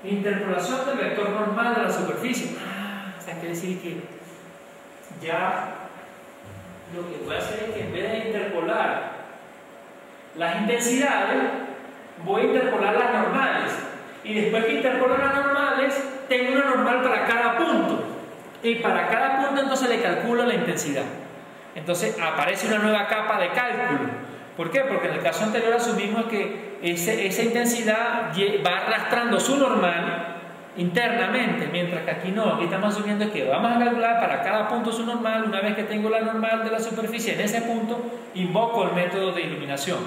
interpolación del vector normal de la superficie. O sea, quiere decir que ya lo que voy a hacer es que en vez de interpolar las intensidades, voy a interpolar las normales. Y después que interpolo las normales, tengo una normal para cada punto. Y para cada punto entonces le calculo la intensidad. Entonces aparece una nueva capa de cálculo. ¿Por qué? Porque en el caso anterior asumimos que esa intensidad va arrastrando su normal internamente, mientras que aquí no, aquí estamos asumiendo que vamos a calcular para cada punto su normal. Una vez que tengo la normal de la superficie en ese punto, invoco el método de iluminación.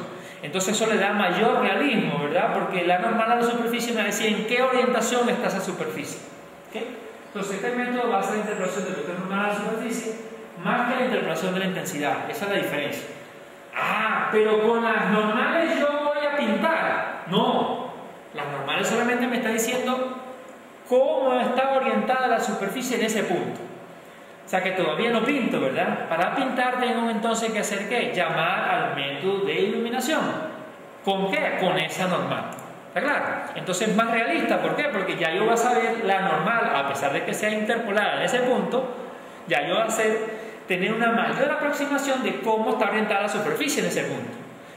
Entonces eso le da mayor realismo, ¿verdad? Porque la normal a la superficie me decía en qué orientación está esa superficie. ¿Okay? Entonces este método va a ser la interpolación del vector normal a la superficie más que la interpolación de la intensidad. Esa es la diferencia. Ah, pero con las normales yo voy a pintar. No, las normales solamente me está diciendo cómo está orientada la superficie en ese punto. O sea que todavía no pinto, ¿verdad? Para pintar tengo entonces que hacer ¿qué? Llamar al método de iluminación. ¿Con qué? Con esa normal. ¿Está claro? Entonces es más realista. ¿Por qué? Porque ya yo voy a saber la normal, a pesar de que sea interpolada en ese punto, ya yo voy a tener una mayor aproximación de cómo está orientada la superficie en ese punto.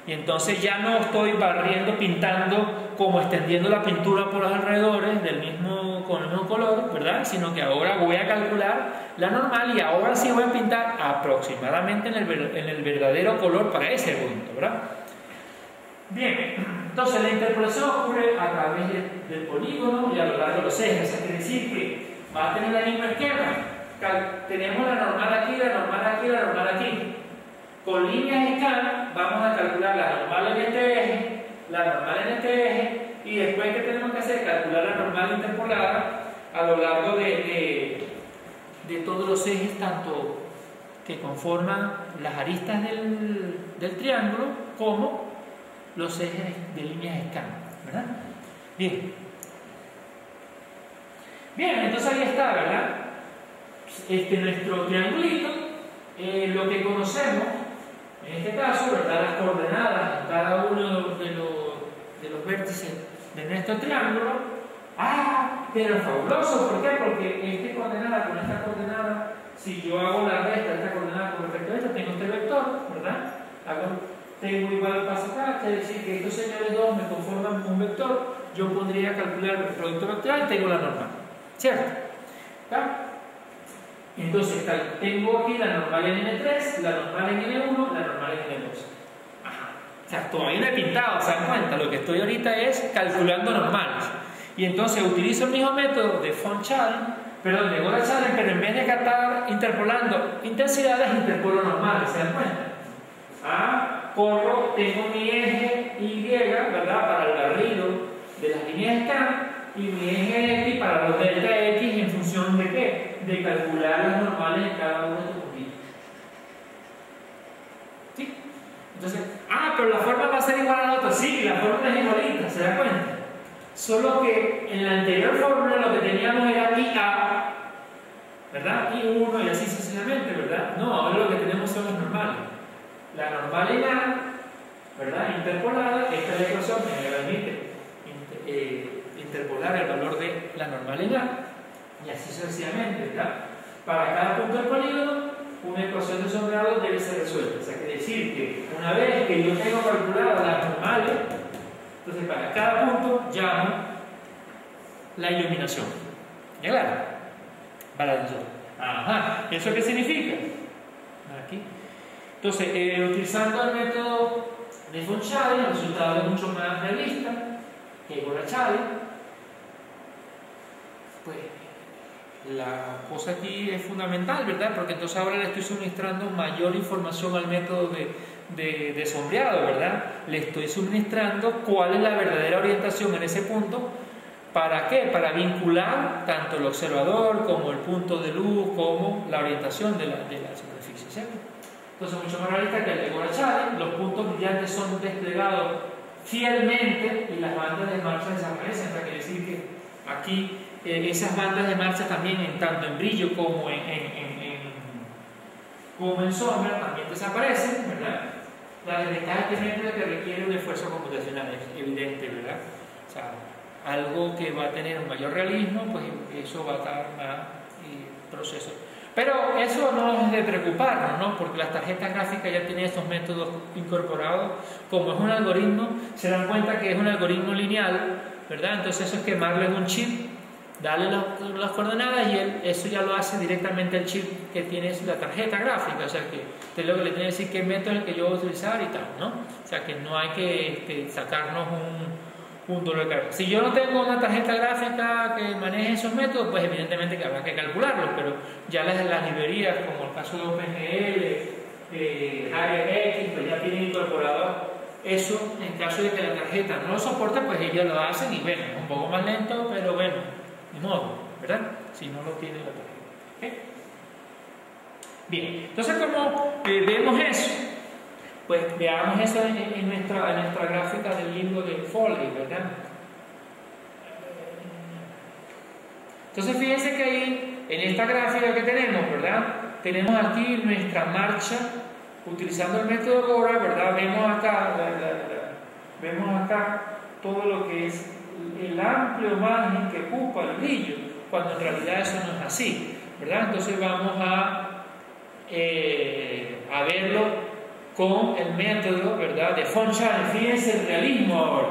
Y entonces ya no estoy barriendo, pintando, como extendiendo la pintura por los alrededores con el mismo color, ¿verdad? Sino que ahora voy a calcular la normal y ahora sí voy a pintar aproximadamente en el verdadero color para ese punto, ¿verdad? Bien, entonces la interpolación ocurre a través del polígono y a lo largo de los ejes. O sea, quiere decir que va a tener el mismo esquema. Tenemos la normal aquí, la normal aquí, la normal aquí. Con líneas scan vamos a calcular la normal en este eje, la normal en este eje, y después ¿qué tenemos que hacer? Calcular la normal interpolada a lo largo de todos los ejes, tanto que conforman las aristas del triángulo como los ejes de líneas scan, ¿verdad? Bien, entonces ahí está, ¿verdad? Nuestro triangulito, lo que conocemos en este caso, ¿verdad? Las coordenadas en cada uno de los vértices de nuestro triángulo. Pero fabuloso, ¿por qué? Porque esta coordenada con esta coordenada, si yo hago la resta de esta coordenada con respecto a esta, tengo este vector, ¿verdad? Tengo igual paso acá, quiere decir que estos señales dos me conforman un vector. Yo podría calcular el producto vectorial y tengo la normal, ¿cierto? ¿Está? Entonces tengo aquí la normal en N3, la normal en N1, la normal en N2. O sea, todavía no he pintado, ¿se dan cuenta? Lo que estoy ahorita es calculando normales. Y entonces utilizo el mismo método de de Goldschalin, pero en vez de estar interpolando intensidades, interpolo normales, ¿se dan cuenta? Tengo mi eje Y, ¿verdad? Para el barrido de las líneas scan, y mi eje X para los delta X en función de ¿qué? De calcular las normales en cada uno de estos puntitos. ¿Sí? Entonces, pero la forma va a ser igual a la otra. Sí, la forma es igualita, ¿se da cuenta? Solo que en la anterior fórmula lo que teníamos era IA, ¿verdad? I1 y así sucesivamente, ¿verdad? No, ahora lo que tenemos son las normales. La normal en A, ¿verdad? Interpolada, esta es la ecuación que me permite interpolar el valor de la normal en A, y así sucesivamente, ¿verdad? Para cada punto del polígono, una ecuación de sombreado debe ser resuelta. O sea, quiere decir que una vez que yo tengo calculado las normales, entonces para cada punto llamo la iluminación. ¿Ya claro? Para nosotros. ¿Eso qué significa? Aquí. Entonces, utilizando el método de von Schady, el resultado es mucho más realista que Goldschalin. Pues la cosa aquí es fundamental, ¿verdad? Porque entonces ahora le estoy suministrando mayor información al método de sombreado, ¿verdad? Le estoy suministrando cuál es la verdadera orientación en ese punto. ¿Para qué? Para vincular tanto el observador como el punto de luz como la orientación de la superficie, ¿cierto? Entonces, mucho más realista que el de Goldschalin. Los puntos brillantes son desplegados fielmente y las bandas de marcha desaparecen. O sea, quiere decir que aquí esas bandas de marcha también, tanto en brillo como en sombra, también desaparecen, ¿verdad? La desventaja de este método es que requiere un esfuerzo computacional, es evidente, ¿verdad? O sea, algo que va a tener un mayor realismo, pues eso va a dar más proceso. Pero eso no es de preocuparnos, ¿no? Porque las tarjetas gráficas ya tienen estos métodos incorporados. Como es un algoritmo, se dan cuenta que es un algoritmo lineal, ¿verdad? Entonces eso es quemarle un chip, darle las coordenadas y eso ya lo hace directamente el chip que tiene la tarjeta gráfica. O sea que usted lo que le tiene que decir qué método es el que yo voy a utilizar y tal, ¿no? O sea que no hay que sacarnos un dolor de cabeza. Si yo no tengo una tarjeta gráfica que maneje esos métodos, pues evidentemente que habrá que calcularlos, pero ya las librerías, como el caso de OpenGL, ARX, pues ya tienen incorporado eso. En caso de que la tarjeta no lo soporte, pues ellos lo hacen y bueno, es un poco más lento, pero bueno, ni modo, ¿verdad? Si no lo tiene la tarjeta. ¿Okay? Bien, entonces como vemos eso, pues veamos eso en nuestra gráfica del libro de Foley, ¿verdad? Entonces fíjense que ahí, en esta gráfica que tenemos, ¿verdad? Tenemos aquí nuestra marcha, utilizando el método GORA, ¿verdad? Vemos acá todo lo que es el amplio margen que ocupa el brillo, cuando en realidad eso no es así, ¿verdad? Entonces vamos a verlo con el método, ¿verdad?, de von Schalen. Fíjense el realismo ahora.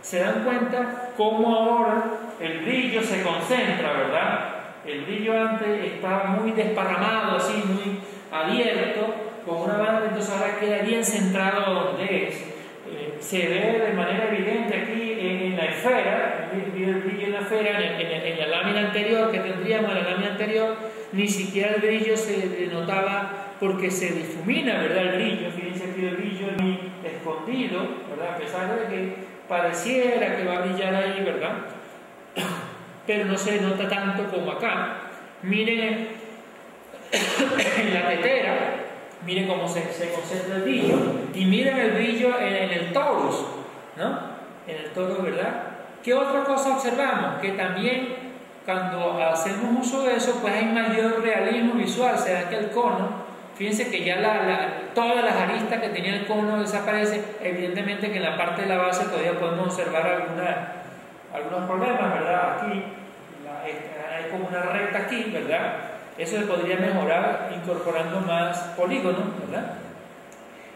Se dan cuenta cómo ahora el brillo se concentra, ¿verdad? El brillo antes estaba muy desparramado, así, muy abierto, con una banda, entonces ahora queda bien centrado donde es. Se ve de manera evidente aquí en la esfera, el brillo en la esfera, en la lámina anterior que tendríamos, en la lámina anterior, ni siquiera el brillo se notaba porque se difumina, ¿verdad? El brillo, fíjense aquí el brillo muy escondido, ¿verdad? A pesar de que pareciera que va a brillar ahí, ¿verdad? Pero no se nota tanto como acá. Miren en la tetera, miren cómo se concentra el brillo, y miren el brillo en el torus, ¿no? En el torus, ¿verdad? ¿Qué otra cosa observamos? Que también cuando hacemos uso de eso, pues hay mayor realismo visual. Se da que el cono, fíjense que ya todas las aristas que tenía el cono desaparecen. Evidentemente que en la parte de la base todavía podemos observar algunos problemas, ¿verdad? Aquí hay como una recta aquí, ¿verdad? Eso se podría mejorar incorporando más polígonos, ¿verdad?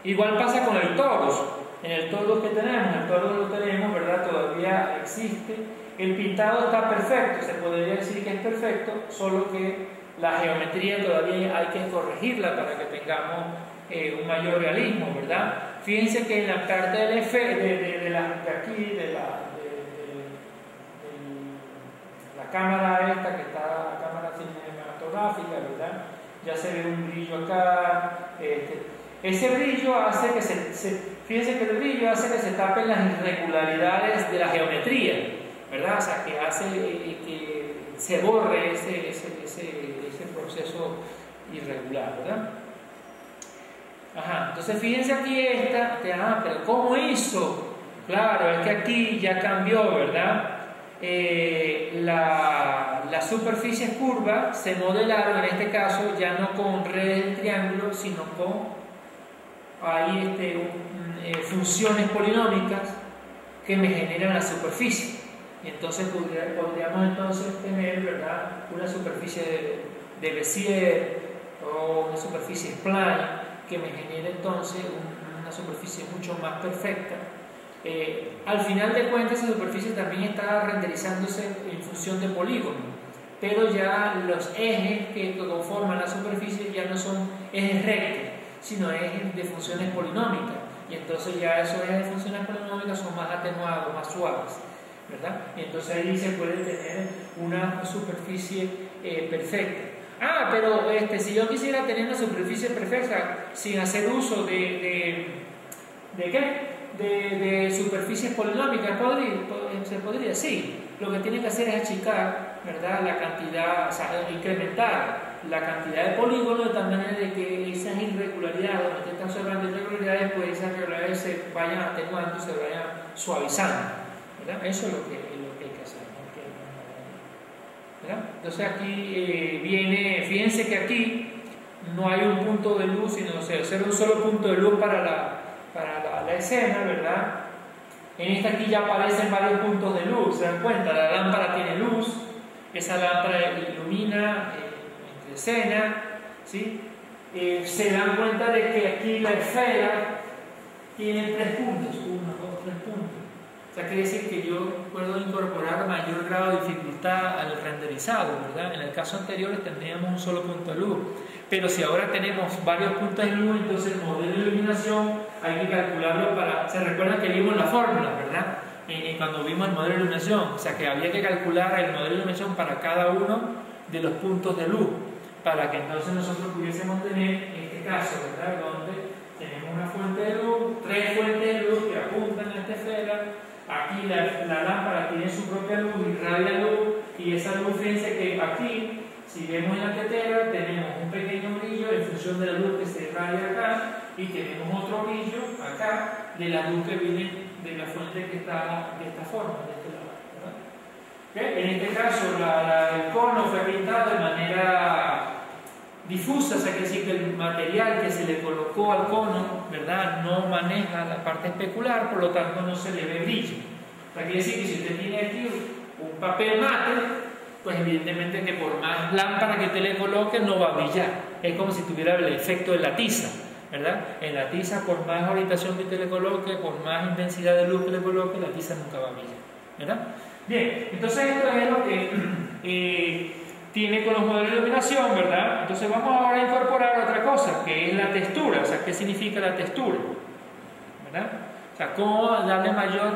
Igual pasa con el torus. En el torus que tenemos, ¿verdad? Todavía existe. El pintado está perfecto, se podría decir que es perfecto, solo que la geometría todavía hay que corregirla para que tengamos un mayor realismo, ¿verdad? Fíjense que en la parte del la cámara esta que está, la cámara cinematográfica, ¿verdad? Ya se ve un brillo acá. Ese brillo hace que fíjense que el brillo hace que se tapen las irregularidades de la geometría, ¿verdad? O sea, que hace que se borre ese proceso irregular, ¿verdad? Ajá, entonces fíjense aquí pero ¿cómo hizo? Claro, es que aquí ya cambió, ¿verdad? Las superficies curvas se modelaron, en este caso, ya no con redes de triángulo, sino con funciones polinómicas que me generan la superficie. Y entonces podríamos tener, ¿verdad?, una superficie de Bézier o una superficie spline que me genere entonces una superficie mucho más perfecta. Al final de cuentas, esa superficie también está renderizándose en función de polígonos, pero ya los ejes que conforman la superficie ya no son ejes rectos, sino ejes de funciones polinómicas, y entonces ya esos ejes de funciones polinómicas son más atenuados, más suaves, ¿verdad? Y entonces ahí se puede tener una superficie perfecta. Pero si yo quisiera tener una superficie perfecta sin hacer uso de superficies polinómicas, se podría, sí. Lo que tiene que hacer es achicar, ¿verdad?, la cantidad, o sea, incrementar la cantidad de polígonos de tal manera de que esas irregularidades, donde usted está observando irregularidades, pues esas irregularidades se vayan atenuando, se vayan suavizando, ¿verdad? Eso es lo que hay que hacer, ¿verdad? Entonces aquí fíjense que aquí no hay un punto de luz, sino se observa un solo punto de luz para la escena, ¿verdad? En esta aquí ya aparecen varios puntos de luz, ¿se dan cuenta? La lámpara tiene luz, esa lámpara ilumina entre escena, ¿sí? Se dan cuenta de que aquí la esfera tiene 3 puntos, 1, 2, 3 puntos. O sea, quiere decir que yo puedo incorporar mayor grado de dificultad al renderizado, ¿verdad? En el caso anterior tendríamos un solo punto de luz, pero si ahora tenemos varios puntos de luz, entonces el modelo de iluminación hay que calcularlo para... ¿Se recuerdan que vimos la fórmula, verdad? Cuando vimos el modelo de iluminación, o sea que había que calcular el modelo de iluminación para cada uno de los puntos de luz, para que entonces nosotros pudiésemos tener, en este caso, ¿verdad? Donde tenemos una fuente de luz, 3 fuentes de luz que apuntan a esta esfera. Aquí la lámpara tiene su propia luz, irradia luz, y esa luz, fíjense que aquí, si vemos en la tetera, tenemos un pequeño brillo en función de la luz que se irradia acá, y tenemos otro brillo acá de la luz que viene de la fuente que está de esta forma, de este lado, ¿verdad? ¿Okay? En este caso, el cono fue pintado de manera difusa, o sea, que decir que el material que se le colocó al cono, ¿verdad?, no maneja la parte especular, por lo tanto no se le ve brillo. O sea, quiere decir que si usted tiene aquí un papel mate, pues evidentemente que por más lámpara que usted le coloque no va a brillar. Es como si tuviera el efecto de la tiza, ¿verdad? En la tiza, por más orientación que usted le coloque, por más intensidad de luz que le coloque, la tiza nunca va a brillar, ¿verdad? Bien, entonces esto es lo que tiene con los modelos de iluminación, ¿verdad? Entonces vamos ahora a incorporar otra cosa, que es la textura. O sea, ¿qué significa la textura? ¿Verdad? O sea, cómo darle mayor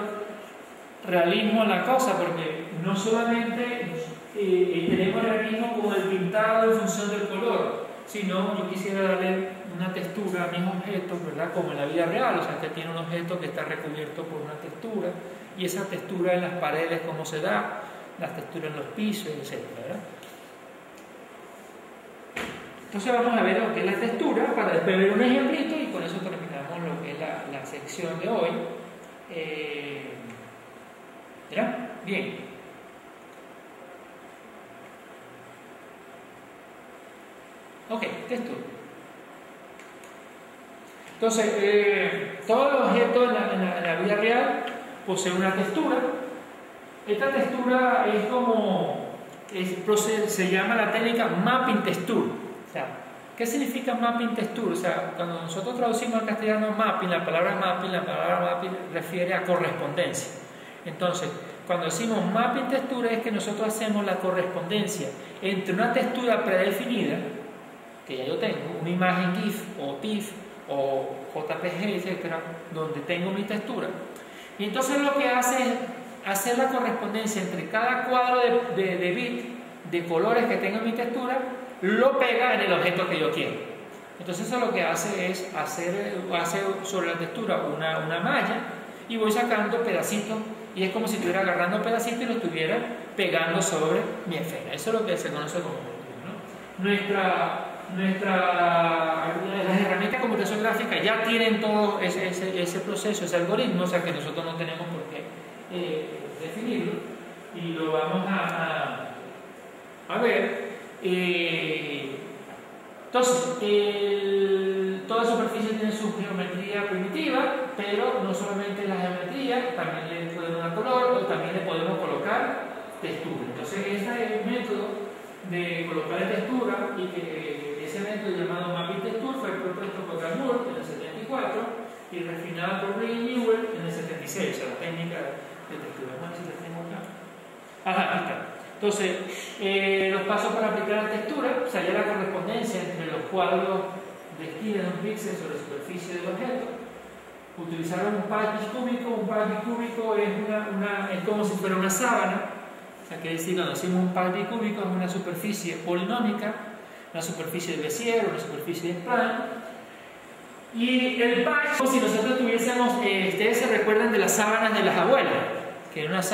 realismo a la cosa, porque no solamente tenemos realismo con el pintado en función del color, sino yo quisiera darle una textura a mis objetos, ¿verdad? Como en la vida real, o sea, que tiene un objeto que está recubierto por una textura, y esa textura en las paredes, cómo se da, las texturas en los pisos, etc., ¿verdad? Entonces vamos a ver lo que es la textura, para después ver un ejemplito, y con eso terminamos lo que es la sección de hoy. ¿Verdad? Bien. Ok, textura. Entonces, todos los objetos en la vida real poseen una textura. Esta textura es como, se llama la técnica mapping texture. ¿Qué significa mapping texture? O sea, cuando nosotros traducimos al castellano mapping, la palabra mapping refiere a correspondencia. Entonces, cuando decimos mapping texture es que nosotros hacemos la correspondencia entre una textura predefinida, que ya yo tengo, una imagen GIF o TIFF o JPG, etcétera, donde tengo mi textura. Y entonces lo que hace es hacer la correspondencia entre cada cuadro de bit de colores que tenga en mi textura, lo pega en el objeto que yo quiero. Entonces eso lo que hace es hacer sobre la textura una malla, y voy sacando pedacitos, y es como si estuviera agarrando pedacitos y lo estuviera pegando sobre mi esfera. Eso es lo que se conoce como textura, ¿no? Las herramientas de computación gráfica ya tienen todo ese proceso, ese algoritmo, o sea que nosotros no tenemos por qué definirlo, y lo vamos a ver. Entonces, toda superficie tiene su geometría primitiva, pero no solamente la geometría, también le podemos dar color, o también le podemos colocar textura. Entonces, este es el método de colocar textura, y que ese método llamado mapping texture fue propuesto por Gallagher en el 74 y refinado por Ray Newell en el 76, o sea, la técnica de textura. Vamos a ver si la tengo acá. Ajá, aquí está. Entonces, los pasos para aplicar la textura, o sea, ya la correspondencia entre los cuadros de esquina de un píxel sobre la superficie del objeto. Utilizaron un package cúbico. Un package cúbico es como si fuera una sábana. O sea, quiere decir, cuando decimos un package cúbico es una superficie polinómica, una superficie de Bézier, una superficie de Spline. Y el patch, como si nosotros tuviésemos, ustedes se recuerdan de las sábanas de las abuelas, que era una sábana